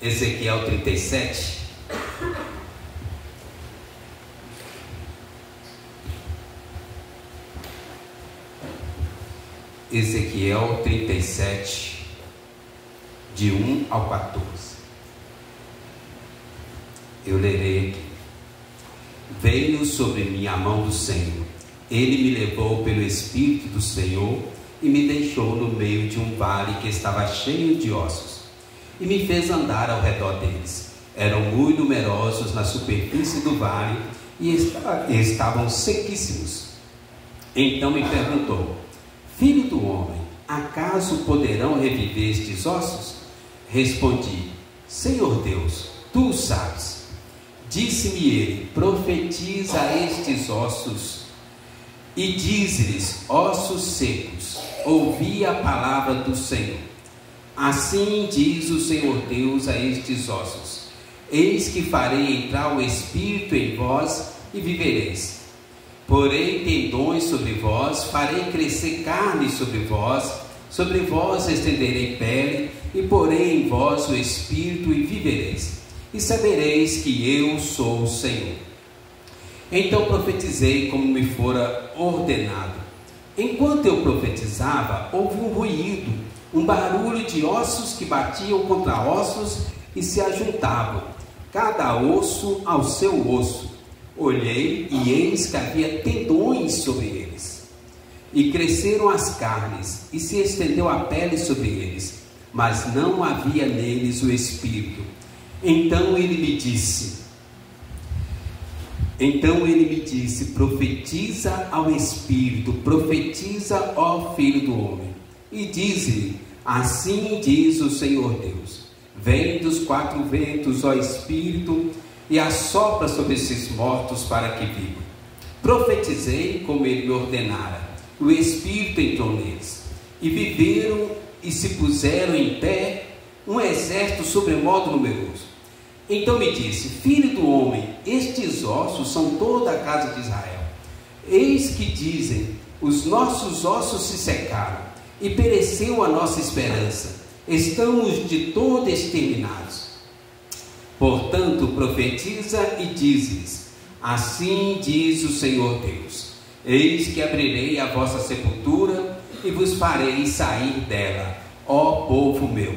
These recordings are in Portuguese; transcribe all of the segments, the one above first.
Ezequiel 37. Ezequiel 37, de 1 ao 14. Eu lerei aqui. Veio sobre mim a mão do Senhor. Ele me levou pelo Espírito do Senhor e me deixou no meio de um vale que estava cheio de ossos, e me fez andar ao redor deles. Eram muito numerosos na superfície do vale e estavam sequíssimos. Então me perguntou: Filho do homem, acaso poderão reviver estes ossos? Respondi: Senhor Deus, tu o sabes. Disse-me ele: profetiza a estes ossos e dize-lhes: ossos secos, ouvi a palavra do Senhor. Assim diz o Senhor Deus a estes ossos: eis que farei entrar o Espírito em vós e vivereis. Porém tendões sobre vós, farei crescer carne sobre vós estenderei pele, e porei em vós o Espírito e vivereis. E sabereis que eu sou o Senhor. Então profetizei como me fora ordenado. Enquanto eu profetizava, houve um ruído, um barulho de ossos que batiam contra ossos e se ajuntavam, cada osso ao seu osso. Olhei e eis que havia tendões sobre eles. E cresceram as carnes, e se estendeu a pele sobre eles, mas não havia neles o Espírito. Então ele me disse, profetiza ao Espírito, profetiza, ó Filho do homem, e diz-lhe: assim diz o Senhor Deus: vem dos quatro ventos, ó Espírito, e assopra sobre esses mortos para que vivam. Profetizei como ele me ordenara. O Espírito entrou neles, e viveram e se puseram em pé um exército sobremodo numeroso. Então me disse: filho do homem, estes ossos são toda a casa de Israel. Eis que dizem: os nossos ossos se secaram, e pereceu a nossa esperança, estamos de todo exterminados. Portanto profetiza e diz-lhes: assim diz o Senhor Deus: eis que abrirei a vossa sepultura e vos farei sair dela, ó povo meu,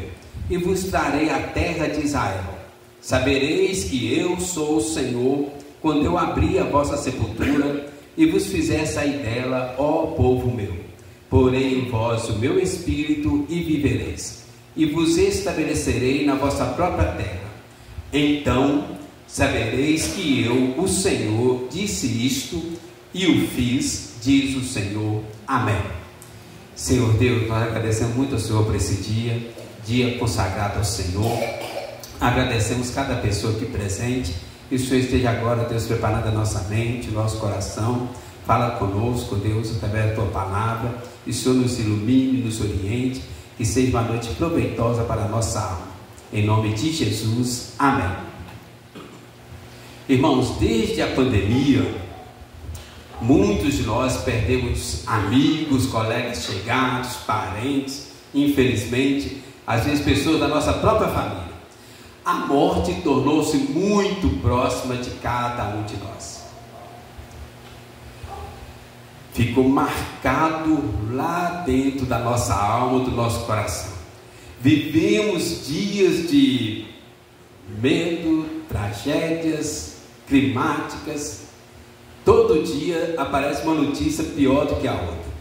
e vos trarei a terra de Israel. Sabereis que eu sou o Senhor, quando eu abrir a vossa sepultura e vos fizer sair dela, ó povo meu. Porei em vós o meu Espírito e vivereis, e vos estabelecerei na vossa própria terra. Então sabereis que eu, o Senhor, disse isto e o fiz, diz o Senhor. Amém. Senhor Deus, nós agradecemos muito ao Senhor por esse dia consagrado ao Senhor. Agradecemos cada pessoa aqui presente, que o Senhor esteja agora, Deus, preparando a nossa mente, o nosso coração. Fala conosco, Deus, através da Tua Palavra, que o Senhor nos ilumine, nos oriente, que seja uma noite proveitosa para a nossa alma. Em nome de Jesus, amém. Irmãos, desde a pandemia, muitos de nós perdemos amigos, colegas chegados, parentes, infelizmente, às vezes pessoas da nossa própria família. A morte tornou-se muito próxima de cada um de nós. Ficou marcado lá dentro da nossa alma, do nosso coração. Vivemos dias de medo, tragédias climáticas. Todo dia aparece uma notícia pior do que a outra.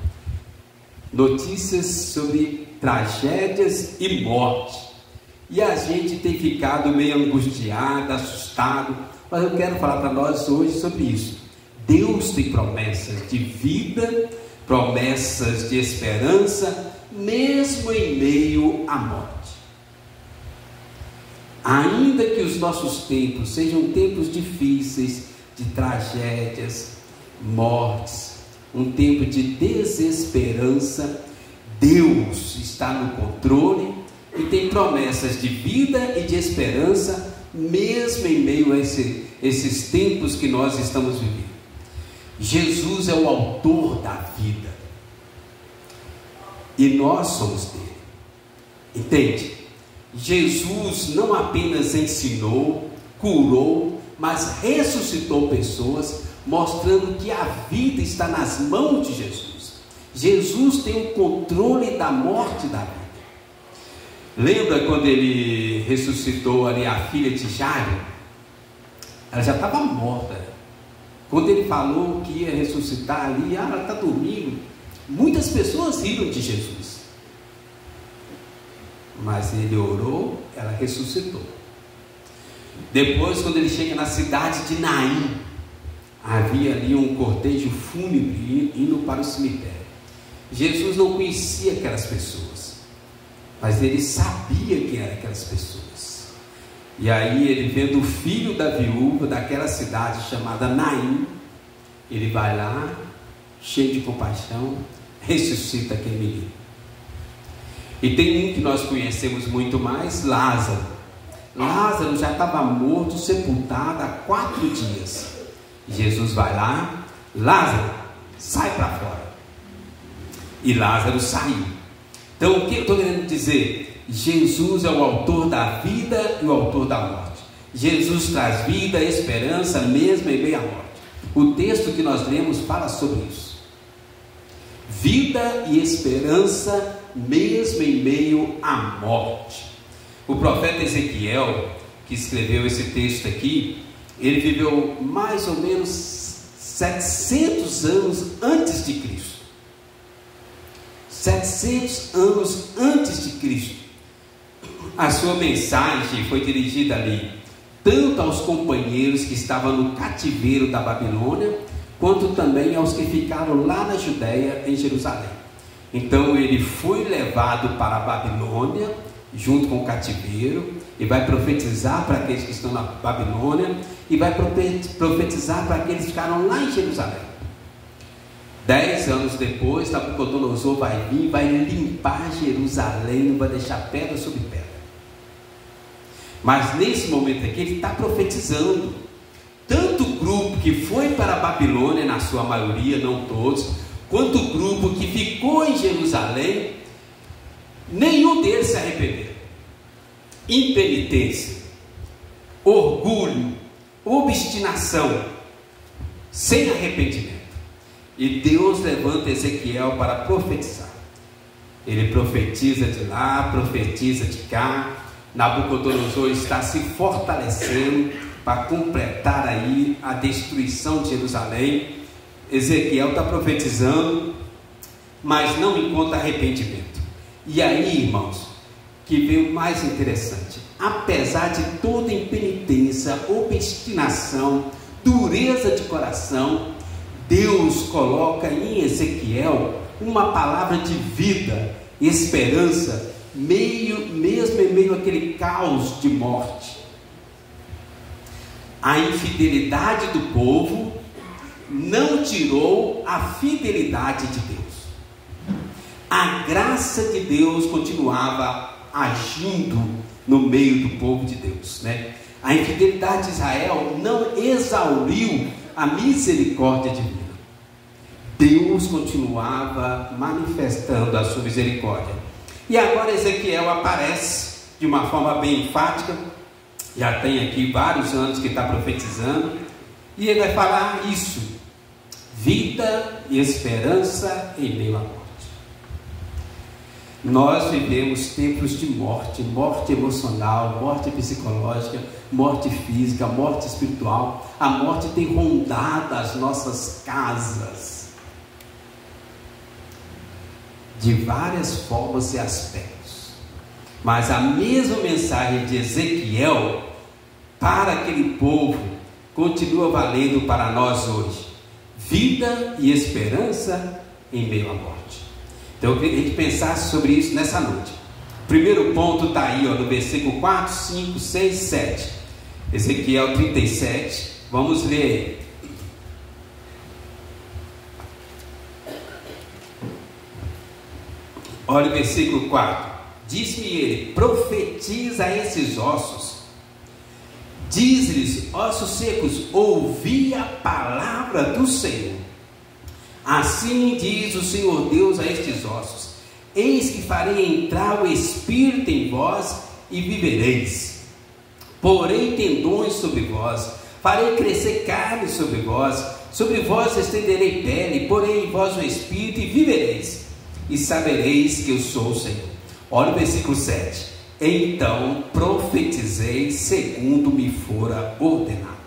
Notícias sobre tragédias e morte. E a gente tem ficado meio angustiado, assustado. Mas eu quero falar para nós hoje sobre isso. Deus tem promessas de vida, promessas de esperança, mesmo em meio à morte. Ainda que os nossos tempos sejam tempos difíceis, de tragédias, mortes, um tempo de desesperança, Deus está no controle e tem promessas de vida e de esperança, mesmo em meio a esses tempos que nós estamos vivendo. Jesus é o autor da vida e nós somos dele. Entende? Jesus não apenas ensinou, curou, mas ressuscitou pessoas, mostrando que a vida está nas mãos de Jesus. Jesus tem o controle da morte e da vida. Lembra quando ele ressuscitou ali a filha de Jairo? Ela já estava morta. Quando ele falou que ia ressuscitar ali, ela está dormindo. Muitas pessoas riram de Jesus. Mas ele orou, ela ressuscitou. Depois, quando ele chega na cidade de Naim, havia ali um cortejo fúnebre indo para o cemitério. Jesus não conhecia aquelas pessoas, mas ele sabia quem eram aquelas pessoas. E aí ele, vendo o filho da viúva daquela cidade chamada Naim, ele vai lá, cheio de compaixão, ressuscita aquele menino. E tem um que nós conhecemos muito mais, Lázaro. Lázaro já estava morto, sepultado há 4 dias. Jesus vai lá, Lázaro, sai para fora. E Lázaro saiu. Então, o que eu estou querendo dizer? Jesus é o autor da vida e o autor da morte. Jesus traz vida, esperança, mesmo em meio à morte. O texto que nós lemos fala sobre isso. Vida e esperança, mesmo em meio à morte. O profeta Ezequiel, que escreveu esse texto aqui, ele viveu mais ou menos 700 anos antes de Cristo. 700 anos antes de Cristo. A sua mensagem foi dirigida ali, tanto aos companheiros que estavam no cativeiro da Babilônia, quanto também aos que ficaram lá na Judéia, em Jerusalém. Então ele foi levado para a Babilônia, junto com o cativeiro, e vai profetizar para aqueles que estão na Babilônia, e vai profetizar para aqueles que ficaram lá em Jerusalém. 10 anos depois, Nabucodonosor vai vir, vai limpar Jerusalém, não vai deixar pedra sobre pedra. Mas nesse momento aqui, ele está profetizando. Tanto o grupo que foi para a Babilônia, na sua maioria, não todos, quanto o grupo que ficou em Jerusalém, nenhum deles se arrependeu. Impenitência, orgulho, obstinação, sem arrependimento. E Deus levanta Ezequiel para profetizar. Ele profetiza de lá, profetiza de cá. Nabucodonosor está se fortalecendo para completar aí a destruição de Jerusalém. Ezequiel está profetizando, mas não encontra arrependimento. E aí, irmãos, que vem o mais interessante: apesar de toda impenitência, obstinação, dureza de coração, Deus coloca em Ezequiel uma palavra de vida, esperança, mesmo em meio àquele caos de morte. A infidelidade do povo não tirou a fidelidade de Deus. A graça de Deus continuava agindo no meio do povo de Deus, né? A infidelidade de Israel não exauriu a misericórdia divina. Deus continuava manifestando a sua misericórdia. E agora Ezequiel aparece de uma forma bem enfática. Já tem aqui vários anos que está profetizando, e ele vai falar isso: vida e esperança em meio à morte. Nós vivemos tempos de morte, morte emocional, morte psicológica, morte física, morte espiritual. A morte tem rondado as nossas casas de várias formas e aspectos. Mas a mesma mensagem de Ezequiel para aquele povo continua valendo para nós hoje: vida e esperança em meio à morte. Então eu queria que a gente pensasse sobre isso nessa noite. O primeiro ponto está aí, ó, no versículo 4, 5, 6, 7. Ezequiel 37. Vamos ler. Olha o versículo 4. Disse-me ele: profetiza a esses ossos. Diz-lhes: ossos secos, ouvi a palavra do Senhor. Assim diz o Senhor Deus a estes ossos: eis que farei entrar o Espírito em vós, e vivereis. Porei tendões sobre vós, farei crescer carne sobre vós estenderei pele, porei em vós o espírito e vivereis, e sabereis que eu sou o Senhor. Olha o versículo 7. Então profetizei segundo me fora ordenado.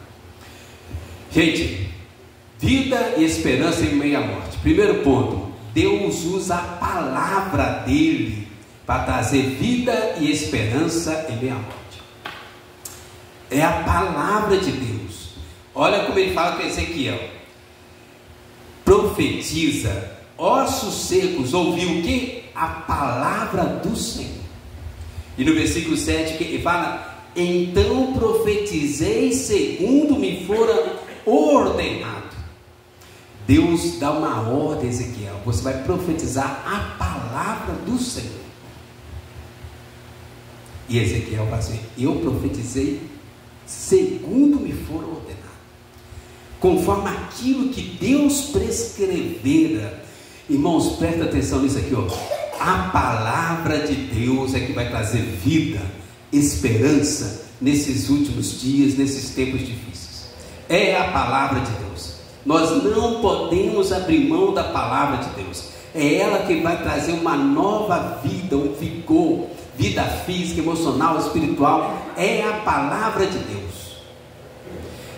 Gente, vida e esperança em meio à morte. Primeiro ponto, Deus usa a palavra dele para trazer vida e esperança em meio à morte. É a palavra de Deus. Olha como ele fala com Ezequiel: profetiza, ossos secos, ouviu o que? A palavra do Senhor. E no versículo 7 que ele fala: então profetizei segundo me fora ordenado. Deus dá uma ordem a Ezequiel: você vai profetizar a palavra do Senhor. E Ezequiel vai dizer: eu profetizei segundo me for ordenado, conforme aquilo que Deus prescrevera. Irmãos, presta atenção nisso aqui, ó. A palavra de Deus é que vai trazer vida, esperança nesses últimos dias, nesses tempos difíceis. É a palavra de Deus. Nós não podemos abrir mão da palavra de Deus. É ela que vai trazer uma nova vida, um vigor, vida física, emocional, espiritual. É a palavra de Deus.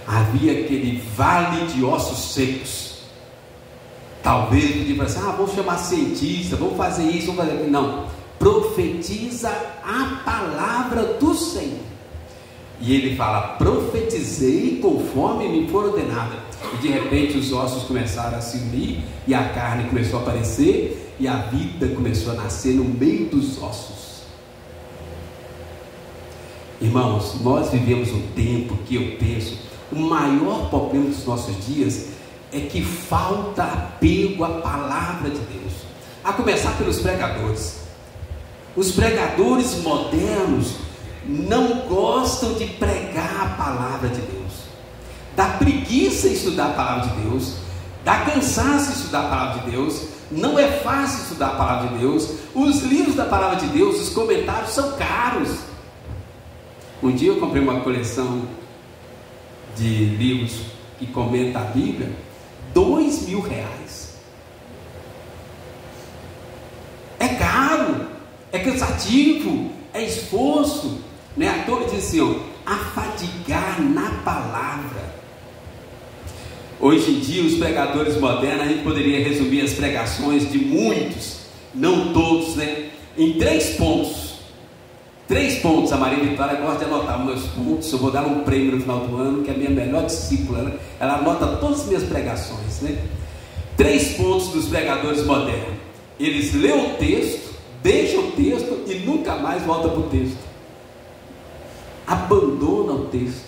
Havia aquele vale de ossos secos. Talvez podia falar assim: vamos chamar cientista, vamos fazer isso, vamos fazer aquilo. Não, profetiza a palavra do Senhor. E ele fala: profetizei conforme me for ordenado. E de repente os ossos começaram a se unir, e a carne começou a aparecer, e a vida começou a nascer no meio dos ossos. Irmãos, nós vivemos um tempo que eu penso, o maior problema dos nossos dias é que falta apego à palavra de Deus, a começar pelos pregadores. Os pregadores modernos não gostam de pregar a palavra de Deus. Dá preguiça em estudar a palavra de Deus, dá cansaço em estudar a palavra de Deus, não é fácil estudar a palavra de Deus. Os livros da palavra de Deus, os comentários são caros. Um dia eu comprei uma coleção de livros que comenta a Bíblia, R$2.000. É caro, é cansativo, é esforço, né? A toa diz assim, ó, afadigar na palavra. Hoje em dia, os pregadores modernos, a gente poderia resumir as pregações de muitos, não todos, né, em 3 pontos. 3 pontos. A Maria Vitória gosta de anotar meus pontos. Eu vou dar um prêmio no final do ano, que é a minha melhor discípula. Ela anota todas as minhas pregações, né? 3 pontos dos pregadores modernos: eles lêem o texto, deixam o texto e nunca mais voltam para o texto, abandona o texto.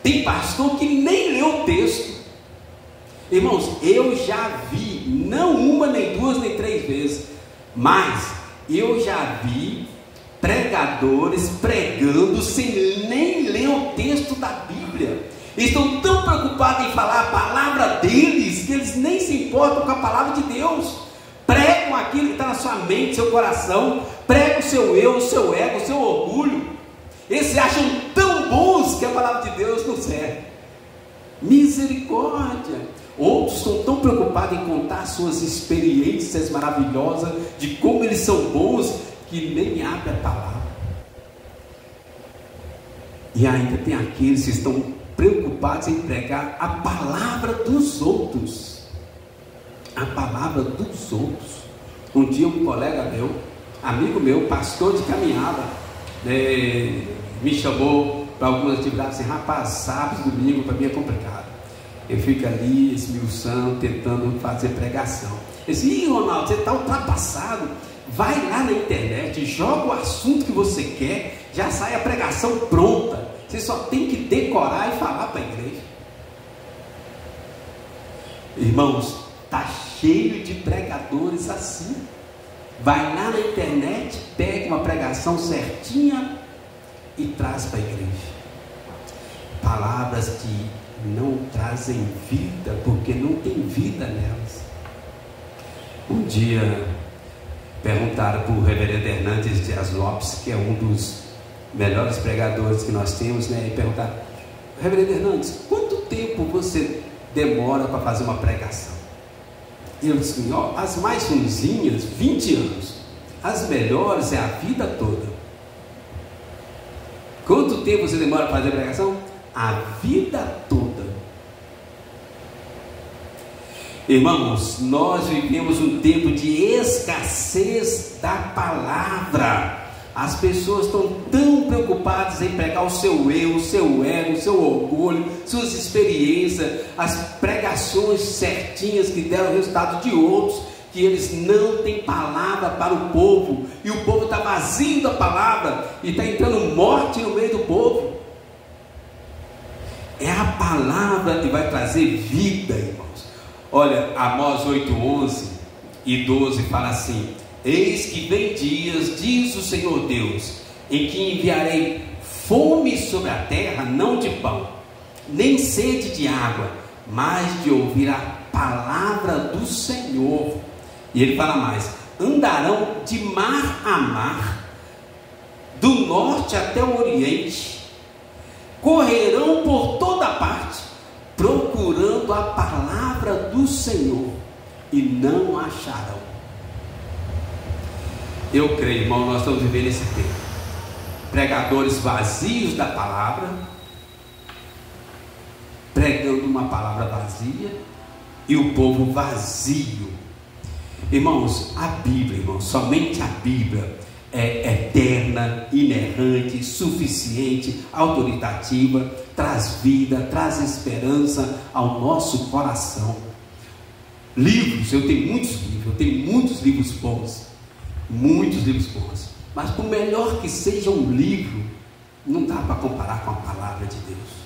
Tem pastor que nem lê o texto. Irmãos, eu já vi, não uma, nem 2, nem 3 vezes, mas eu já vi pregadores pregando sem nem ler o texto da Bíblia. Eles estão tão preocupados em falar a palavra deles, que eles nem se importam com a palavra de Deus. Pregam aquilo que está na sua mente, seu coração, pregam o seu eu, o seu ego, o seu orgulho. Eles se acham tão bons que a palavra de Deus não serve. Misericórdia. Outros estão tão preocupados em contar suas experiências maravilhosas, de como eles são bons, que nem abre a palavra. E ainda tem aqueles que estão preocupados em pregar a palavra dos outros. A palavra dos outros. Um dia um colega meu, amigo meu, pastor de caminhada, me chamou para algumas atividades assim: rapaz, sábado, domingo para mim é complicado. Eu fico ali esmiuçando, tentando fazer pregação. Eu disse: ih, Ronaldo, você está ultrapassado. Vai lá na internet, joga o assunto que você quer, já sai a pregação pronta. Você só tem que decorar e falar para a igreja. Irmãos, está cheio de pregadores assim. Vai lá na internet, pega uma pregação certinha e traz para a igreja. Palavras que não trazem vida, porque não tem vida nelas. Um dia perguntaram para o reverendo Hernandes Dias Lopes, que é um dos melhores pregadores que nós temos, né? E perguntar: Reverendo Hernandes, quanto tempo você demora para fazer uma pregação? E eu disse: ó, as mais ruinzinhas, 20 anos. As melhores é a vida toda. Quanto tempo você demora para fazer a pregação? A vida toda. Irmãos, nós vivemos um tempo de escassez da palavra. As pessoas estão tão preocupadas em pregar o seu eu, o seu ego, o seu orgulho, suas experiências, as pregações certinhas que deram resultado de outros, que eles não têm palavra para o povo, e o povo está vazio da palavra, e está entrando morte no meio do povo. É a palavra que vai trazer vida, irmãos. Olha, Amós 8:11 e 12 fala assim: eis que vem dias, diz o Senhor Deus, em que enviarei fome sobre a terra, não de pão, nem sede de água, mas de ouvir a palavra do Senhor. E ele fala mais: andarão de mar a mar, do norte até o oriente, correrão por toda parte, procurando a palavra do Senhor, e não acharão. Eu creio, irmão, nós estamos vivendo esse tempo. Pregadores vazios da palavra, pregando uma palavra vazia, e o povo vazio. Irmãos, a Bíblia, irmãos, somente a Bíblia é eterna, inerrante, suficiente, autoritativa, traz vida, traz esperança ao nosso coração. Livros, eu tenho muitos livros bons, mas por melhor que seja um livro, não dá para comparar com a palavra de Deus.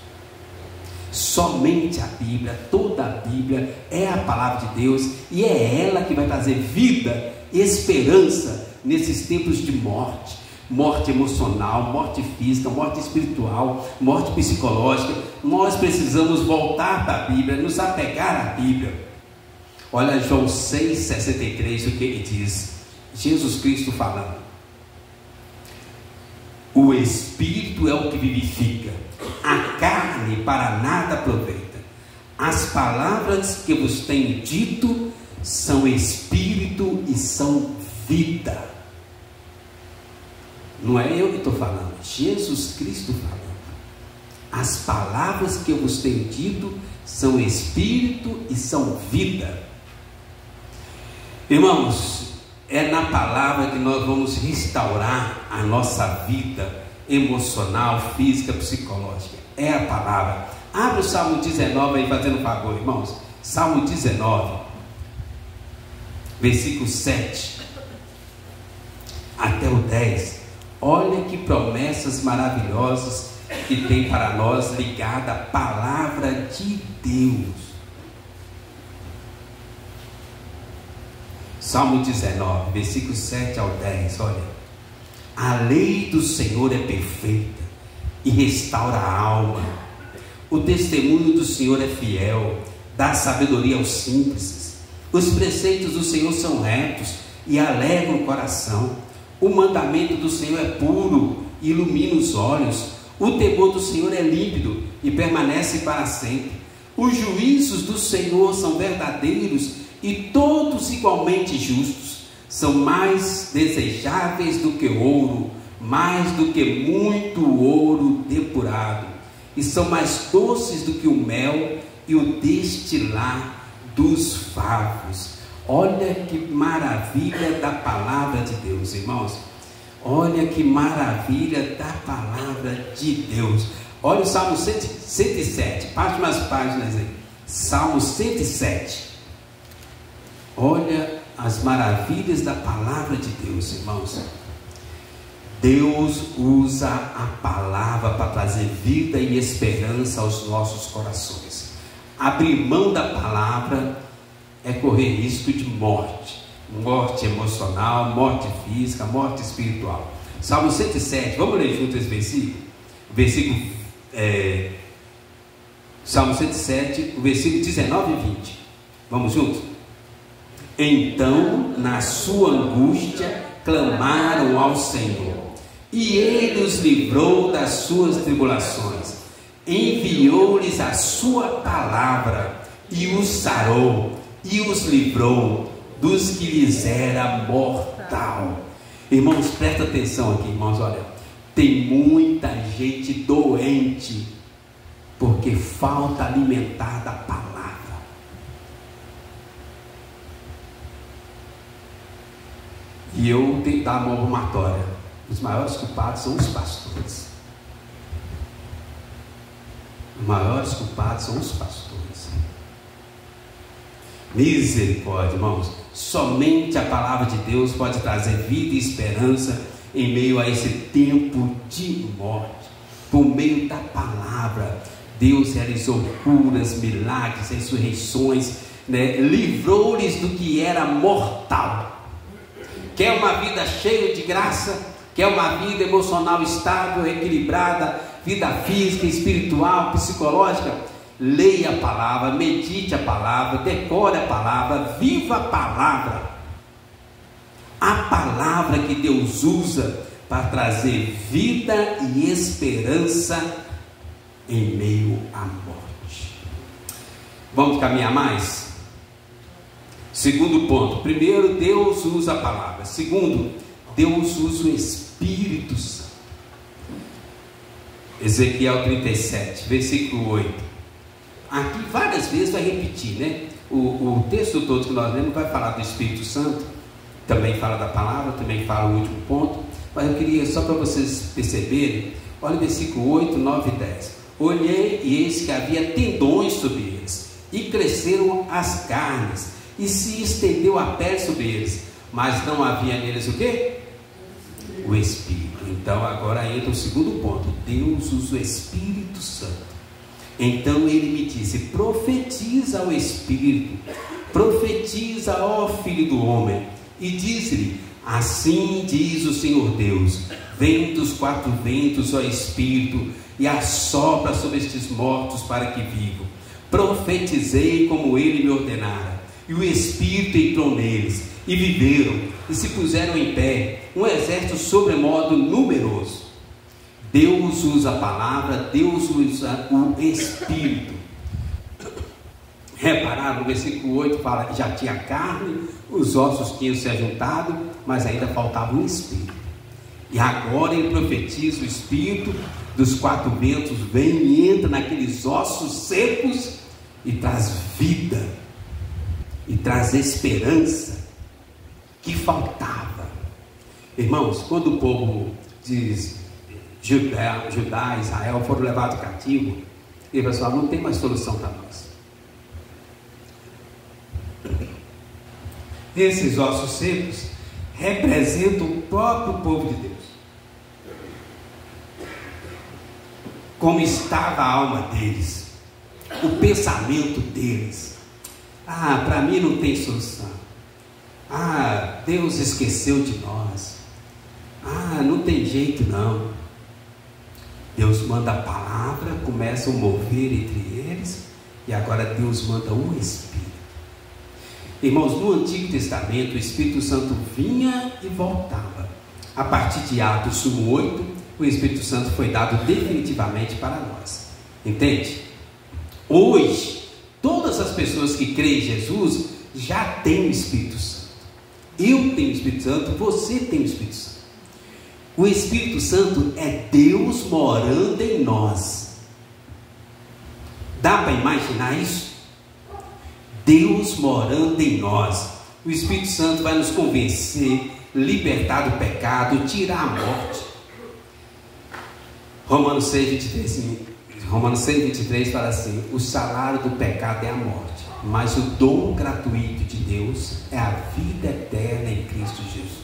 Somente a Bíblia, toda a Bíblia é a palavra de Deus, e é ela que vai trazer vida e esperança nesses tempos de morte. Morte emocional, morte física, morte espiritual, morte psicológica. Nós precisamos voltar para a Bíblia, nos apegar à Bíblia. Olha João 6,63, o que ele diz. Jesus Cristo falando: o Espírito é o que vivifica, a carne para nada aproveita. As palavras que vos tenho dito são Espírito e são vida. Não é eu que estou falando, Jesus Cristo falando. As palavras que eu vos tenho dito são Espírito e são vida. Irmãos, é na palavra que nós vamos restaurar a nossa vida emocional, física, psicológica. É a palavra. Abre o Salmo 19 aí, fazendo um favor, irmãos. Salmo 19, versículo 7 até o 10. Olha que promessas maravilhosas que tem para nós ligada à palavra de Deus. Salmo 19, versículo 7 ao 10, olha: a lei do Senhor é perfeita e restaura a alma. O testemunho do Senhor é fiel, dá sabedoria aos simples. Os preceitos do Senhor são retos e alegram o coração. O mandamento do Senhor é puro e ilumina os olhos. O temor do Senhor é límpido e permanece para sempre. Os juízos do Senhor são verdadeiros e todos igualmente justos. São mais desejáveis do que ouro, mais do que muito ouro depurado, e são mais doces do que o mel e o destilar dos favos. Olha que maravilha da palavra de Deus, irmãos. Olha que maravilha da palavra de Deus. Olha o Salmo 107, parte umas páginas aí. Salmo 107. Olha as maravilhas da palavra de Deus, irmãos. Deus usa a palavra para trazer vida e esperança aos nossos corações. Abrir mão da palavra é correr risco de morte. Morte emocional, morte física, morte espiritual. Salmo 107, vamos ler junto esse versículo? Salmo 107, o versículo 19 e 20. Vamos juntos? Então, na sua angústia, clamaram ao Senhor, e Ele os livrou das suas tribulações, enviou-lhes a sua palavra, e os sarou, e os livrou dos que lhes era mortal. Irmãos, presta atenção aqui, irmãos, olha, tem muita gente doente, porque falta alimentar da palavra. E eu tenho que dar uma palmatória. Os maiores culpados são os pastores. Os maiores culpados são os pastores. Misericórdia, irmãos. Somente a palavra de Deus pode trazer vida e esperança em meio a esse tempo de morte. Por meio da palavra, Deus realizou curas, milagres, ressurreições, né? Livrou-lhes do que era mortal. Quer uma vida cheia de graça? Quer uma vida emocional estável, equilibrada, vida física, espiritual, psicológica? Leia a palavra, medite a palavra, decore a palavra, viva a palavra. A palavra que Deus usa para trazer vida e esperança em meio à morte. Vamos caminhar mais? Segundo ponto. Primeiro, Deus usa a palavra. Segundo, Deus usa o Espírito Santo. Ezequiel 37, versículo 8. Aqui várias vezes vai repetir, né? O texto todo que nós lemos vai falar do Espírito Santo, também fala da palavra, também fala o último ponto, mas eu queria só para vocês perceberem, olha o versículo 8, 9 e 10. Olhei e eis que havia tendões sobre eles, e cresceram as carnes, e se estendeu a pele sobre eles, mas não havia neles o quê? O Espírito. Então agora entra o segundo ponto. Deus usa o Espírito Santo. Então ele me disse: profetiza ao Espírito, profetiza, ó Filho do homem, e diz-lhe: assim diz o Senhor Deus, vem dos quatro ventos, ó Espírito, e assopra sobre estes mortos para que vivam. Profetizei como ele me ordenara, e o Espírito entrou neles, e viveram, e se puseram em pé, um exército sobremodo numeroso. Deus usa a palavra, Deus usa o Espírito. Repararam, no versículo 8 fala: já tinha carne, os ossos tinham se ajuntado, mas ainda faltava o Espírito. E agora ele profetiza: o Espírito dos quatro ventos vem e entra naqueles ossos secos e traz vida, e traz esperança que faltava. Irmãos, quando o povo de Judá, Israel foram levados cativo, ele falou: não tem mais solução para nós. Esses ossos secos representam o próprio povo de Deus. Como estava a alma deles, o pensamento deles: para mim não tem solução. Deus esqueceu de nós. Não tem jeito não. Deus manda a palavra, começa a mover entre eles, e agora Deus manda o Espírito. Irmãos, no Antigo Testamento o Espírito Santo vinha e voltava. A partir de Atos 1:8, o Espírito Santo foi dado definitivamente para nós. Entende? Hoje, todas as pessoas que creem em Jesus já têm o Espírito Santo. Eu tenho o Espírito Santo, você tem o Espírito Santo. O Espírito Santo é Deus morando em nós. Dá para imaginar isso? Deus morando em nós. O Espírito Santo vai nos convencer, libertar do pecado, tirar a morte. Romanos 6:23 fala assim: o salário do pecado é a morte, mas o dom gratuito de Deus é a vida eterna em Cristo Jesus.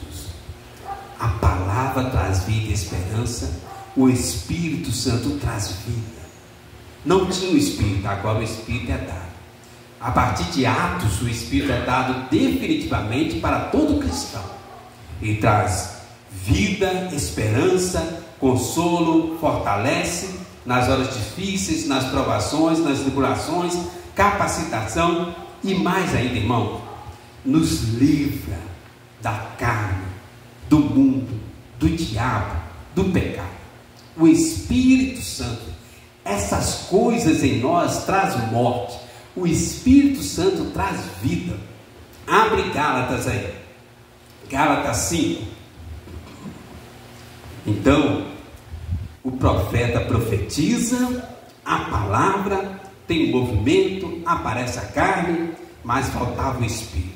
A palavra traz vida e esperança, o Espírito Santo traz vida. Não tinha o Espírito, agora o Espírito é dado. A partir de Atos, o Espírito é dado definitivamente para todo cristão. Ele traz vida, esperança, consolo, fortalece nas horas difíceis, nas provações, nas tribulações, capacitação e mais ainda, irmão, nos livra da carne, do mundo, do diabo, do pecado. O Espírito Santo, essas coisas em nós traz morte. O Espírito Santo traz vida. Abre Gálatas aí. Gálatas 5. Então, o profeta profetiza, a palavra tem movimento, aparece a carne, mas faltava o Espírito.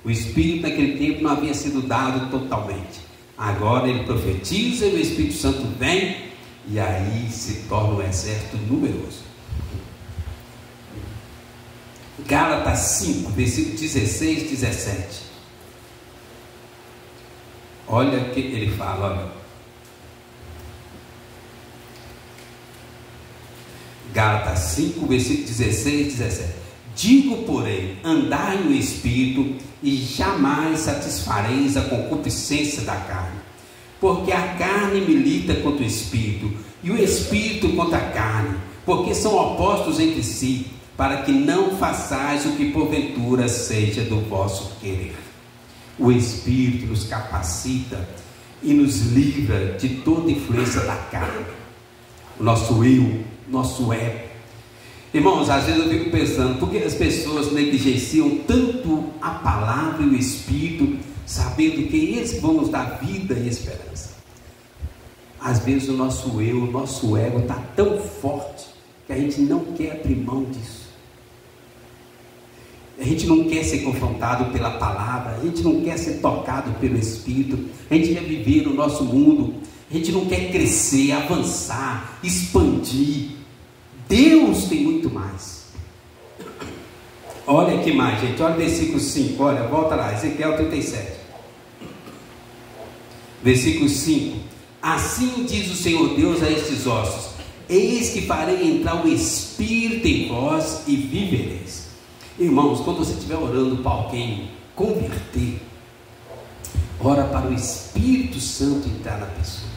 O Espírito naquele tempo não havia sido dado totalmente. Agora ele profetiza e o Espírito Santo vem, e aí se torna um exército numeroso. Gálatas 5, versículo 16 e 17. Olha o que ele fala, olha. Gálatas 5, versículo 16 e 17. Digo, porém, andai no Espírito, e jamais satisfareis a concupiscência da carne. Porque a carne milita contra o Espírito, e o Espírito contra a carne, porque são opostos entre si, para que não façais o que porventura seja do vosso querer. O Espírito nos capacita e nos livra de toda influência da carne. O nosso eu, nosso ego. Irmãos, às vezes eu fico pensando, por que as pessoas negligenciam tanto a palavra e o Espírito, sabendo que eles vão nos dar vida e esperança? Às vezes o nosso eu, o nosso ego está tão forte, que a gente não quer abrir mão disso. A gente não quer ser confrontado pela palavra, a gente não quer ser tocado pelo Espírito, a gente quer viver no nosso mundo, a gente não quer crescer, avançar, expandir. Deus tem muito mais. Olha aqui mais, gente, olha o versículo 5, olha, volta lá, Ezequiel 37. Versículo 5. Assim diz o Senhor Deus a estes ossos: eis que farei entrar o Espírito em vós e vivereis. Irmãos, quando você estiver orando para alguém converter, ora para o Espírito Santo entrar na pessoa.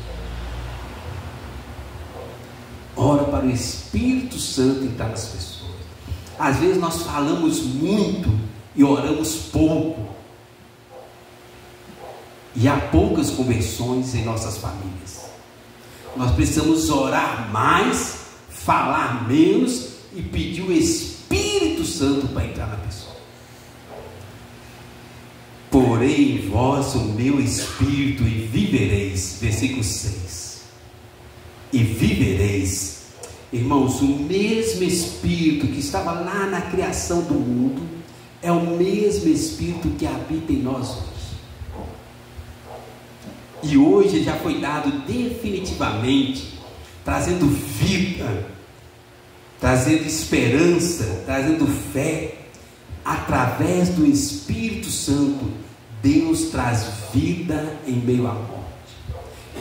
Ora para o Espírito Santo entrar nas pessoas. Às vezes nós falamos muito e oramos pouco. E há poucas conversões em nossas famílias. Nós precisamos orar mais, falar menos e pedir o Espírito Santo para entrar na pessoa. Porém em vós o meu Espírito e vivereis. Versículo 6. E vivereis. Irmãos, o mesmo Espírito que estava lá na criação do mundo é o mesmo Espírito que habita em nós hoje. E hoje já foi dado definitivamente, trazendo vida, trazendo esperança, trazendo fé. Através do Espírito Santo, Deus traz vida em meio à morte.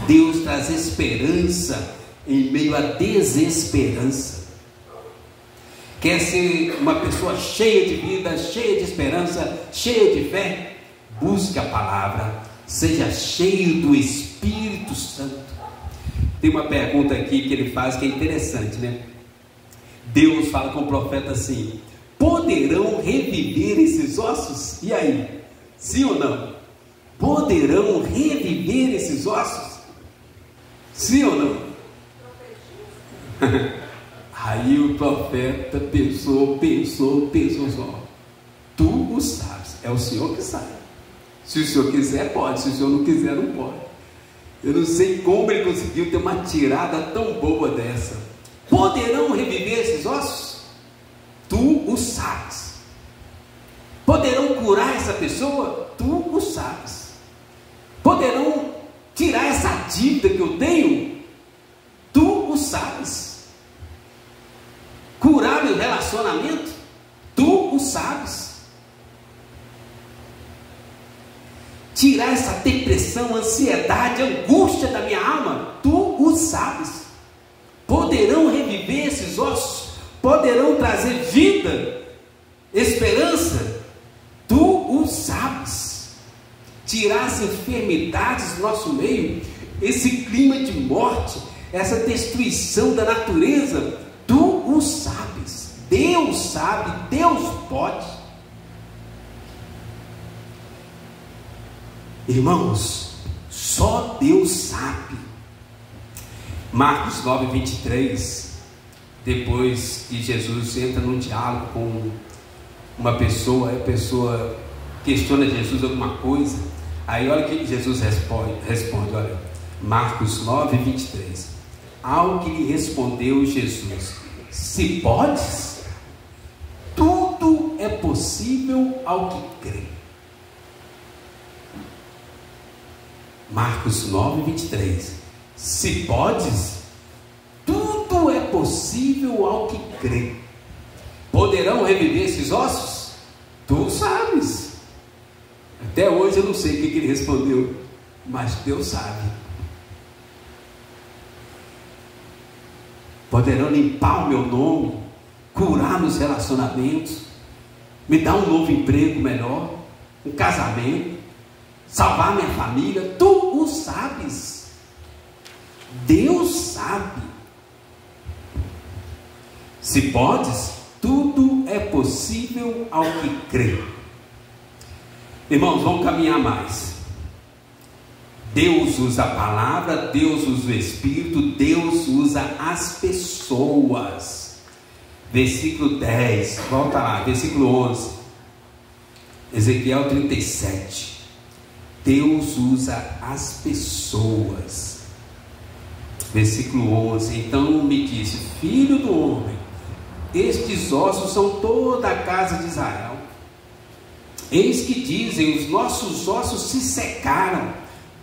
Deus traz esperança em meio à desesperança. Quer ser uma pessoa cheia de vida, cheia de esperança, cheia de fé? Busque a palavra, seja cheio do Espírito Santo. Tem uma pergunta aqui que ele faz que é interessante, né? Deus fala com o profeta assim: poderão reviver esses ossos? E aí? Sim ou não? Poderão reviver esses ossos? Sim ou não? Aí o profeta pensou só. Tu o sabes, é o Senhor que sabe. Se o Senhor quiser pode, se o Senhor não quiser não pode. Eu não sei como ele conseguiu ter uma tirada tão boa dessa. Poderão reviver esses ossos? Tu o sabes. Poderão curar essa pessoa? Tu o sabes. Poderão tirar essa dívida que eu tenho? Tu o sabes. Curar meu relacionamento? Tu o sabes. Tirar essa depressão, ansiedade, angústia da minha alma? Tu o sabes. Poderão reviver esses ossos? Poderão trazer vida, esperança? Tu o sabes. Tirar as enfermidades do nosso meio, esse clima de morte, essa destruição da natureza? Tu o sabes. Deus sabe, Deus pode. Irmãos, só Deus sabe Marcos 9, 23, depois que Jesus entra num diálogo com uma pessoa, a pessoa questiona Jesus alguma coisa, aí olha o que Jesus responde, olha, Marcos 9, 23, ao que lhe respondeu Jesus, se podes, tudo é possível ao que crê. Marcos 9, 23, se podes, tudo é possível ao que crê. Poderão reviver esses ossos? Tu sabes. Até hoje eu não sei o que ele respondeu, mas Deus sabe. Poderão limpar o meu nome, curar meus relacionamentos, me dar um novo emprego melhor, um casamento, salvar minha família. Tu o sabes. Deus sabe. Se podes, tudo é possível ao que crê. Irmãos, vamos caminhar mais. Deus usa a palavra, Deus usa o Espírito, Deus usa as pessoas. Versículo 10, volta lá, versículo 11, Ezequiel 37. Deus usa as pessoas. Versículo 11, então me disse, filho do homem, estes ossos são toda a casa de Israel. Eis que dizem, os nossos ossos se secaram,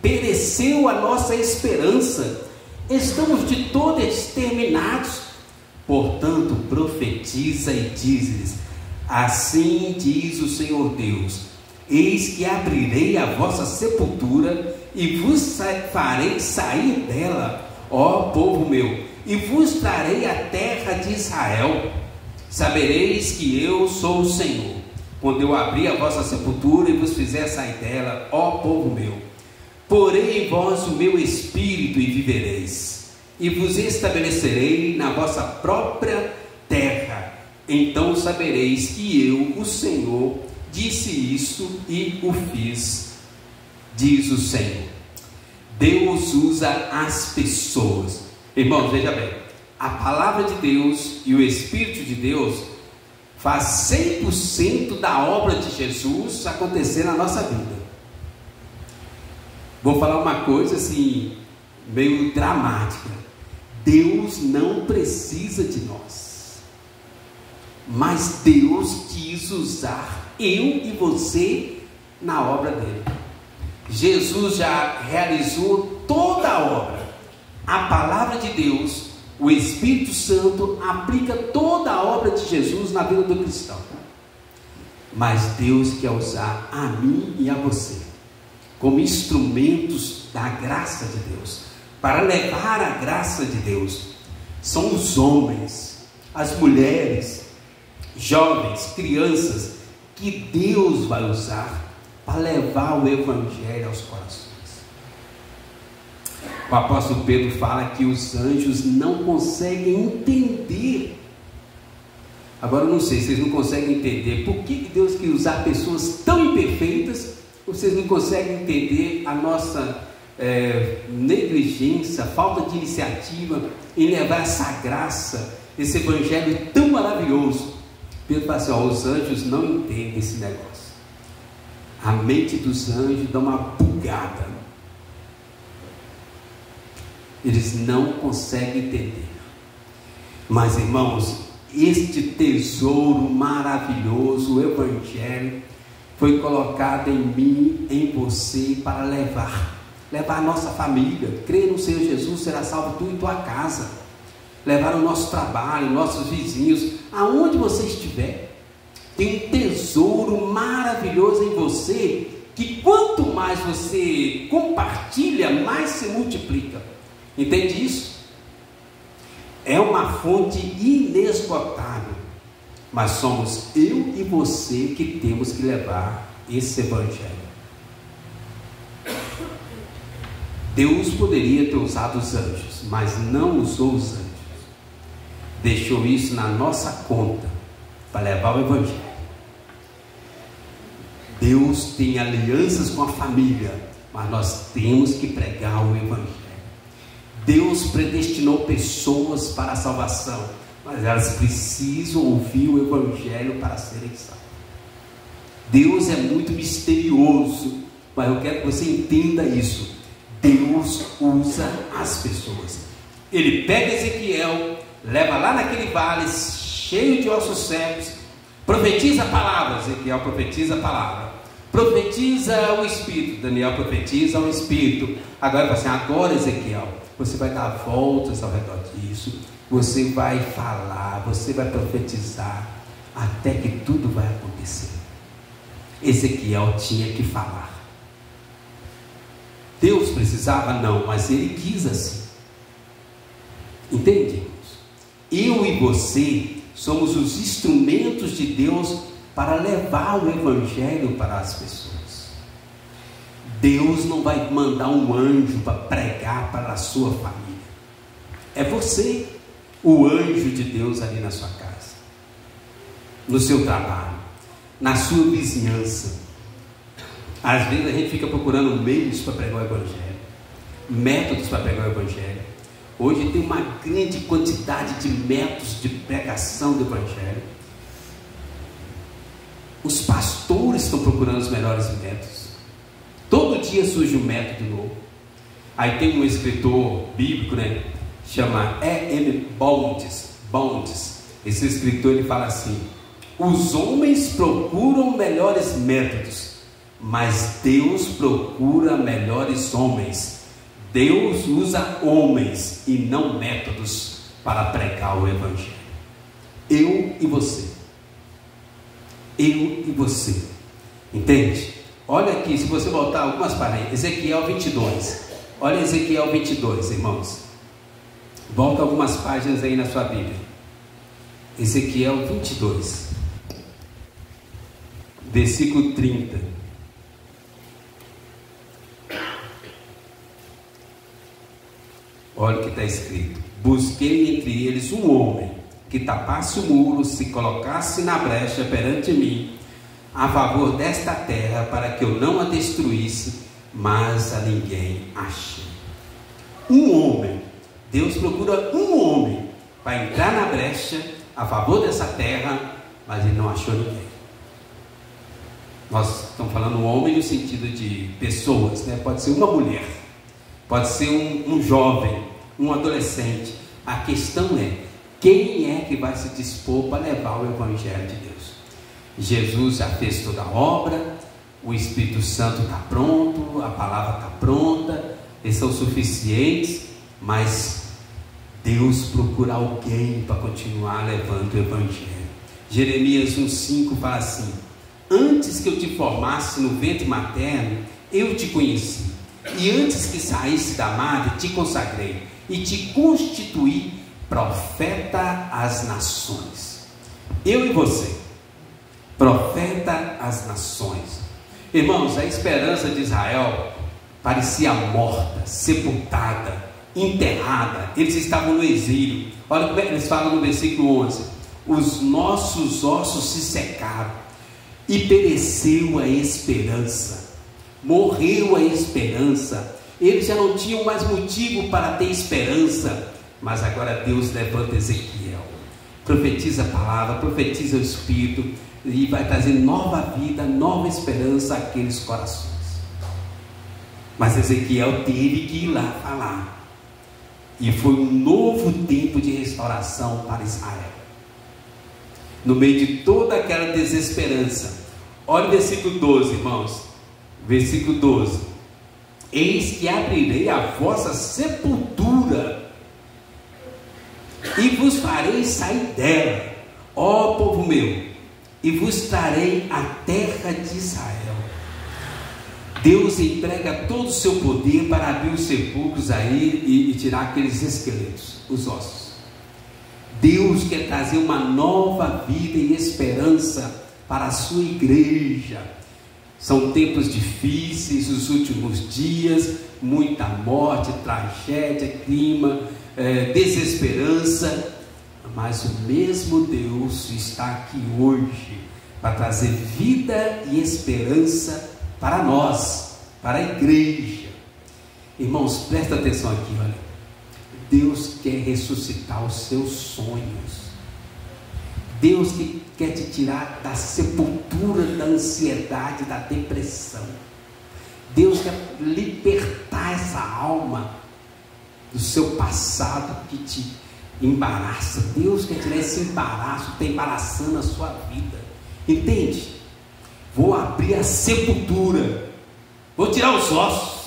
pereceu a nossa esperança, estamos de todo exterminados. Portanto, profetiza e diz-lhes, assim diz o Senhor Deus, eis que abrirei a vossa sepultura e vos farei sair dela, ó povo meu, e vos trarei a terra de Israel. Sabereis que eu sou o Senhor, quando eu abrir a vossa sepultura e vos fizer sair dela, ó povo meu. Porei em vós o meu espírito e vivereis, e vos estabelecerei na vossa própria terra. Então sabereis que eu, o Senhor, disse isso e o fiz, diz o Senhor. Deus usa as pessoas. Irmãos, veja bem, a palavra de Deus e o Espírito de Deus faz 100% da obra de Jesus acontecer na nossa vida. Vou falar uma coisa assim, meio dramática. Deus não precisa de nós, mas Deus quis usar eu e você na obra dele. Jesus já realizou toda a obra. A palavra de Deus, o Espírito Santo aplica toda a obra de Jesus na vida do cristão. Mas Deus quer usar a mim e a você como instrumentos da graça de Deus, para levar a graça de Deus. São os homens, as mulheres, jovens, crianças, que Deus vai usar para levar o Evangelho aos corações. O apóstolo Pedro fala que os anjos não conseguem entender. Agora eu não sei, vocês não conseguem entender por que Deus quer usar pessoas tão imperfeitas. Vocês não conseguem entender a nossa negligência, falta de iniciativa em levar essa graça, esse evangelho tão maravilhoso. Pedro fala assim, os anjos não entendem esse negócio. A mente dos anjos dá uma bugada. Eles não conseguem entender. Mas, irmãos, este tesouro maravilhoso, o evangelho, foi colocado em mim, em você, para levar a nossa família. Crer no Senhor Jesus, será salvo tu e tua casa. Levar o nosso trabalho, nossos vizinhos, aonde você estiver. Tem um tesouro maravilhoso em você, que quanto mais você compartilha, mais se multiplica. Entende isso? É uma fonte inesgotável. Mas somos eu e você que temos que levar esse evangelho. Deus poderia ter usado os anjos, mas não usou os anjos. Deixou isso na nossa conta para levar o evangelho. Deus tem alianças com a família, mas nós temos que pregar o evangelho. Deus predestinou pessoas para a salvação, mas elas precisam ouvir o Evangelho para serem salvas. Deus é muito misterioso, mas eu quero que você entenda isso. Deus usa as pessoas. Ele pega Ezequiel, leva lá naquele vale cheio de ossos secos, profetiza a palavra. Ezequiel profetiza a palavra, profetiza o Espírito. Daniel profetiza o Espírito. Agora ele fala assim: agora, Ezequiel, você vai dar voltas ao redor disso, você vai falar, você vai profetizar, até que tudo vai acontecer. Ezequiel tinha que falar. Deus precisava? Não, mas ele quis assim. Entende, irmãos? Eu e você somos os instrumentos de Deus para levar o Evangelho para as pessoas. Deus não vai mandar um anjo para pregar para a sua família. É você, o anjo de Deus ali na sua casa, no seu trabalho, na sua vizinhança. Às vezes a gente fica procurando meios para pregar o Evangelho, métodos para pregar o Evangelho. Hoje tem uma grande quantidade de métodos de pregação do Evangelho. Os pastores estão procurando os melhores métodos. Todo dia surge um método novo. Aí tem um escritor bíblico, né? Chama E.M. Bounds. Esse escritor, ele fala assim: os homens procuram melhores métodos, mas Deus procura melhores homens. Deus usa homens e não métodos para pregar o Evangelho. Eu e você. Eu e você. Entende? Olha aqui, se você voltar algumas páginas, Ezequiel 22. Olha Ezequiel 22, irmãos. Volta algumas páginas aí na sua Bíblia. Ezequiel 22. Versículo 30. Olha o que está escrito: busquei entre eles um homem que tapasse o muro, se colocasse na brecha perante mim, a favor desta terra, para que eu não a destruísse, mas a ninguém achei. Um homem. Deus procura um homem para entrar na brecha a favor dessa terra, mas ele não achou ninguém. Nós estamos falando um homem no sentido de pessoas, né? Pode ser uma mulher, pode ser um jovem, um adolescente. A questão é: quem é que vai se dispor para levar o Evangelho de Deus? Jesus já fez toda a obra, o Espírito Santo está pronto, a palavra está pronta, eles são suficientes, mas Deus procura alguém para continuar levando o Evangelho. Jeremias 1,5 fala assim: antes que eu te formasse no ventre materno, eu te conheci, e antes que saísse da madre, te consagrei, e te constituí profeta às nações. Eu e você, profeta às nações. Irmãos, a esperança de Israel parecia morta, sepultada, enterrada. Eles estavam no exílio. Olha como eles falam no versículo 11: os nossos ossos se secaram e pereceu a esperança. Morreu a esperança. Eles já não tinham mais motivo para ter esperança. Mas agora Deus levanta Ezequiel, profetiza a palavra, profetiza o Espírito, e vai trazer nova vida, nova esperança àqueles corações. Mas Ezequiel teve que ir lá falar, e foi um novo tempo de restauração para Israel, no meio de toda aquela desesperança. Olha o versículo 12, irmãos. Versículo 12: eis que abrirei a vossa sepultura e vos farei sair dela, ó povo meu, e vos trarei a terra de Israel. Deus emprega todo o seu poder para abrir os sepulcros aí e tirar aqueles esqueletos, os ossos. Deus quer trazer uma nova vida e esperança para a sua igreja. São tempos difíceis, os últimos dias, muita morte, tragédia, clima, desesperança, mas o mesmo Deus está aqui hoje para trazer vida e esperança para nós, para a igreja. Irmãos, presta atenção aqui, olha. Deus quer ressuscitar os seus sonhos. Deus que quer te tirar da sepultura, da ansiedade, da depressão. Deus quer libertar essa alma do seu passado que te embaraça. Deus quer tirar esse embaraço que está embaraçando a sua vida. Entende? Vou abrir a sepultura, vou tirar os ossos.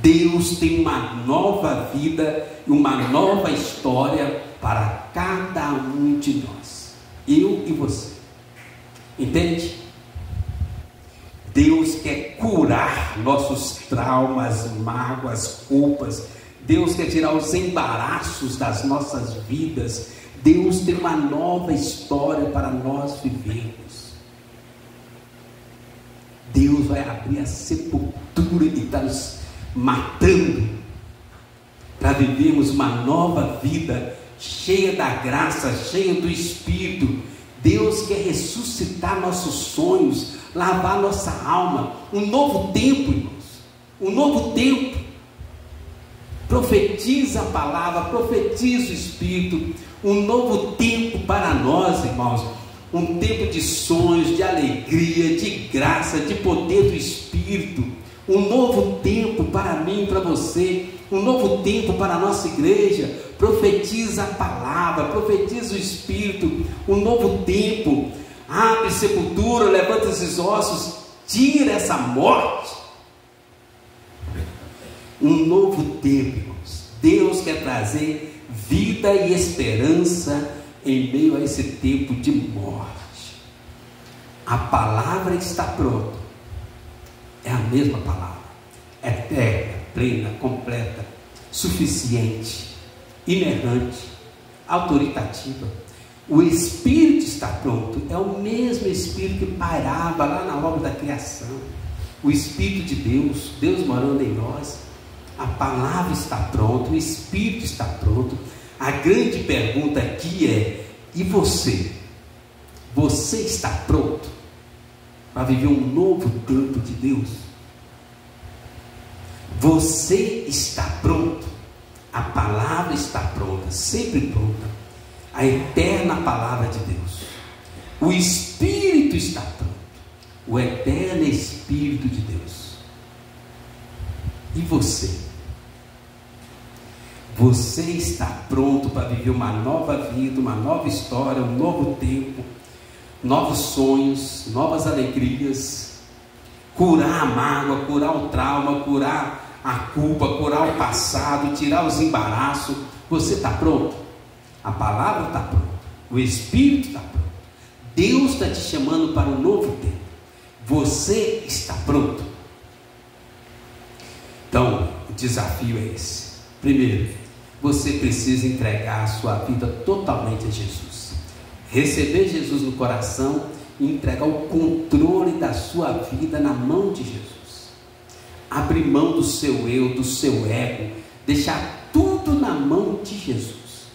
Deus tem uma nova vida e uma nova história para cada um de nós, eu e você. Entende? Deus quer curar nossos traumas, mágoas, culpas. Deus quer tirar os embaraços das nossas vidas. Deus tem uma nova história para nós vivermos. Deus vai abrir a sepultura e está nos matando para vivermos uma nova vida cheia da graça, cheia do Espírito. Deus quer ressuscitar nossos sonhos, lavar nossa alma. Um novo tempo, irmãos, um novo tempo. Profetiza a palavra, profetiza o Espírito. Um novo tempo para nós, irmãos. Um tempo de sonhos, de alegria, de graça, de poder do Espírito. Um novo tempo para mim e para você. Um novo tempo para a nossa igreja. Profetiza a palavra, profetiza o Espírito. Um novo tempo. Abre sepultura, levanta esses ossos, tira essa morte. Um novo tempo, irmãos. Deus quer trazer vida e esperança em meio a esse tempo de morte. A palavra está pronta. É a mesma palavra, eterna, plena, completa, suficiente, inerrante, autoritativa. O Espírito está pronto. É o mesmo Espírito que pairava lá na obra da criação. O Espírito de Deus, Deus morando em nós. A palavra está pronta, o Espírito está pronto. A grande pergunta aqui é: e você? Você está pronto para viver um novo tempo de Deus? Você está pronto? A palavra está pronta, sempre pronta. A eterna palavra de Deus. O Espírito está pronto. O eterno Espírito de Deus. E você? Você está pronto para viver uma nova vida, uma nova história, um novo tempo, novos sonhos, novas alegrias, curar a mágoa, curar o trauma, curar a culpa, curar o passado, tirar os embaraços? Você está pronto? A palavra está pronta, o Espírito está pronto. Deus está te chamando para um novo tempo. Você está pronto? Então, o desafio é esse. Primeiro, você precisa entregar a sua vida totalmente a Jesus. Receber Jesus no coração e entregar o controle da sua vida na mão de Jesus. Abrir mão do seu eu, do seu ego, deixar tudo na mão de Jesus.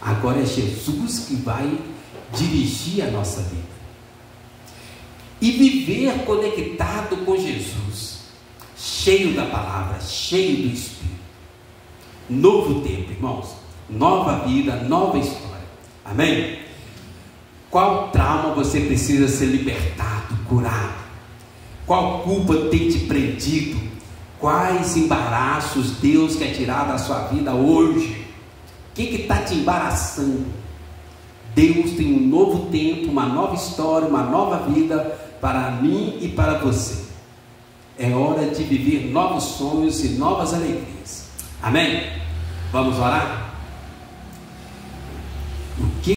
Agora é Jesus que vai dirigir a nossa vida. E viver conectado com Jesus. Cheio da palavra, cheio do Espírito. Novo tempo, irmãos. Nova vida, nova história. Amém? Qual trauma você precisa ser libertado, curado? Qual culpa tem te prendido? Quais embaraços Deus quer tirar da sua vida hoje? O que está te embaraçando? Deus tem um novo tempo, uma nova história, uma nova vida para mim e para você. É hora de viver novos sonhos e novas alegrias. Amém? Vamos orar?